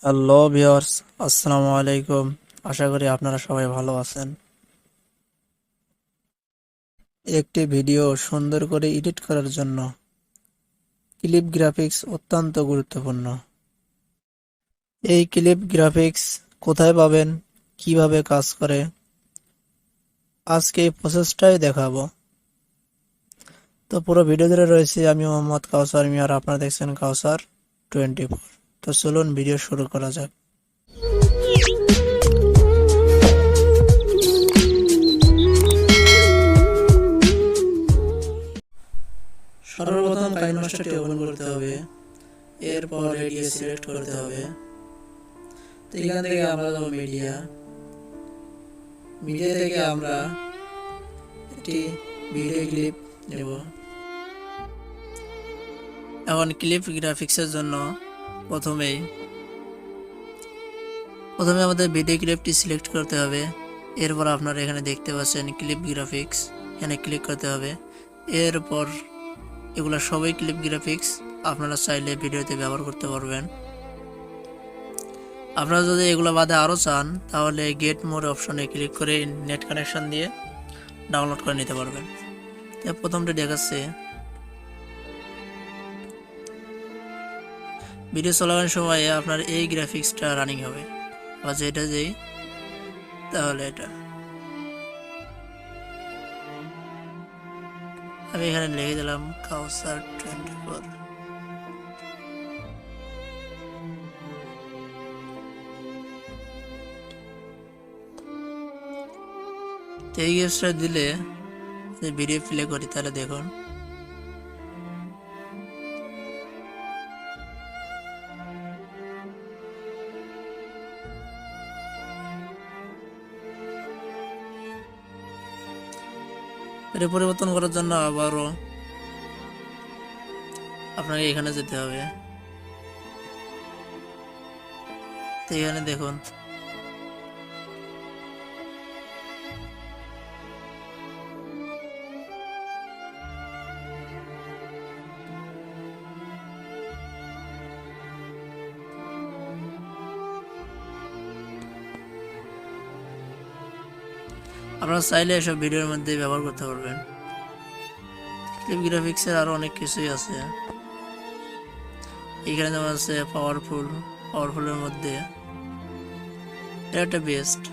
Hello viewers, আসসালামু আলাইকুম। আশা করি আপনারা সবাই ভালো আছেন। একটি ভিডিও সুন্দর করে এডিট করার জন্য ক্লিপ গ্রাফিক্স অত্যন্ত গুরুত্বপূর্ণ। এই ক্লিপ গ্রাফিক্স কোথায় পাবেন, কিভাবে কাজ করে, আজকে এই প্রসেসটাই দেখাবো। তো পুরো ভিডিও ধরে রয়েছে আমি মোহাম্মদ কাউসার মিয়া আর আপনারা দেখছেন কাউসার 24। তো চলুন ভিডিও শুরু করা যাক। সর্বপ্রথম কাইনমাস্টারটি ওপেন করতে হবে, এরপর এরিয়া সিলেক্ট করতে হবে। তো এখান থেকে আমরা যাবো মিডিয়া। মিডিয়া থেকে আমরা একটি ভিডিও ক্লিপ নেব। এখন ক্লিপ গ্রাফিক্সের জন্য প্রথমে আমাদের ভিডিও ক্লিপটি সিলেক্ট করতে হবে। এরপর আপনারা এখানে দেখতে পাচ্ছেন ক্লিপ গ্রাফিক্স, এখানে ক্লিক করতে হবে। এরপর এগুলো সবই ক্লিপ গ্রাফিক্স, আপনারা চাইলে ভিডিওতে ব্যবহার করতে পারবেন। আপনারা যদি এগুলো বাদে আরও চান তাহলে গেট মোর অপশনে ক্লিক করে নেট কানেকশন দিয়ে ডাউনলোড করে নিতে পারবেন। প্রথমটা দেখাচ্ছে ভিডিও চলাকালীন সময়ে আপনার এই গ্রাফিক্সটা রানিং হবে, বা যেটা যেই তাহলে এটা আমি এখানে লিখে দিলাম কাউসার 24। এই গ্যাপসটা দিলে ভিডিও প্লে করি তাহলে দেখুন এটা পরিবর্তন করার জন্য আবারও আপনাকে এখানে যেতে হবে। তো এখানে দেখুন আপনারা চাইলে এসব ভিডিওর মধ্যে ব্যবহার করতে পারবেন। ক্লিপ গ্রাফিক্সের আরো অনেক কিছুই আছে, এখানে যেমন আছে পাওয়ারফুলের মধ্যে এটা একটা বেস্ট।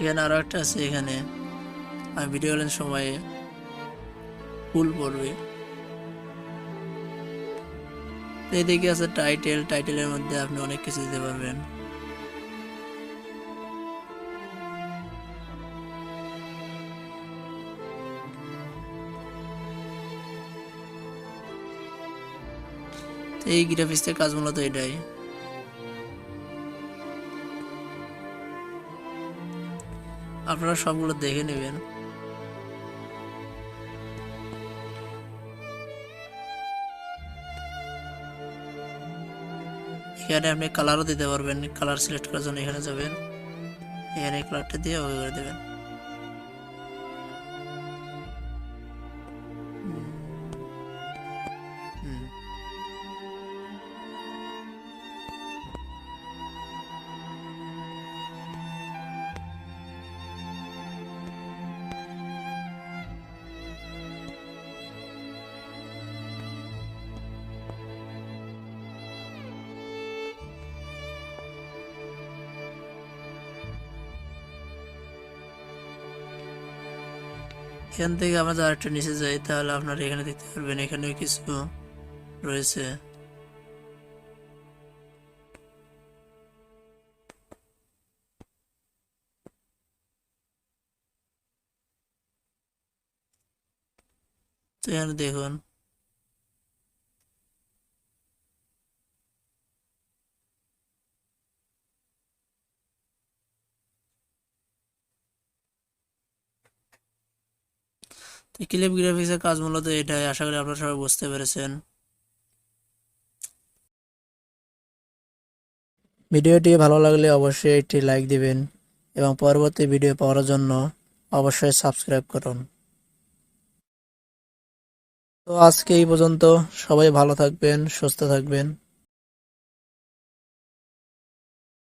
এখানে আরো একটা আছে, এখানে আমি ভিডিও কলের সময়ে ফুল পড়বে। এদিকে আছে টাইটেলের মধ্যে আপনি অনেক কিছু দিতে পারবেন। এই গ্রাফিক্সের কাজ মূলত এটাই। আপনারা সবগুলো দেখে নেবেন। এখানে আপনি কালারও দিতে পারবেন, কালার সিলেক্ট করার জন্য এখানে যাবেন, এখানে কালারটা দিয়ে ওকে করে দেবেন। এখান থেকে আমরা যদি আরেকটু নিচে যাই তাহলে আপনারা এখানে দেখতে পারবেন এখানেও কিছু রয়েছে। তো এখানে দেখুন ক্লিপ গ্রাফিক্সের কাজ মূলত এটাই। আশা করি আপনারা সবাই বুঝতে পেরেছেন। ভিডিওটি ভালো লাগলে অবশ্যই একটি লাইক দিবেন এবং পরবর্তী ভিডিও পাওয়ার জন্য অবশ্যই সাবস্ক্রাইব করুন। তো আজকে এই পর্যন্ত, সবাই ভালো থাকবেন, সুস্থ থাকবেন।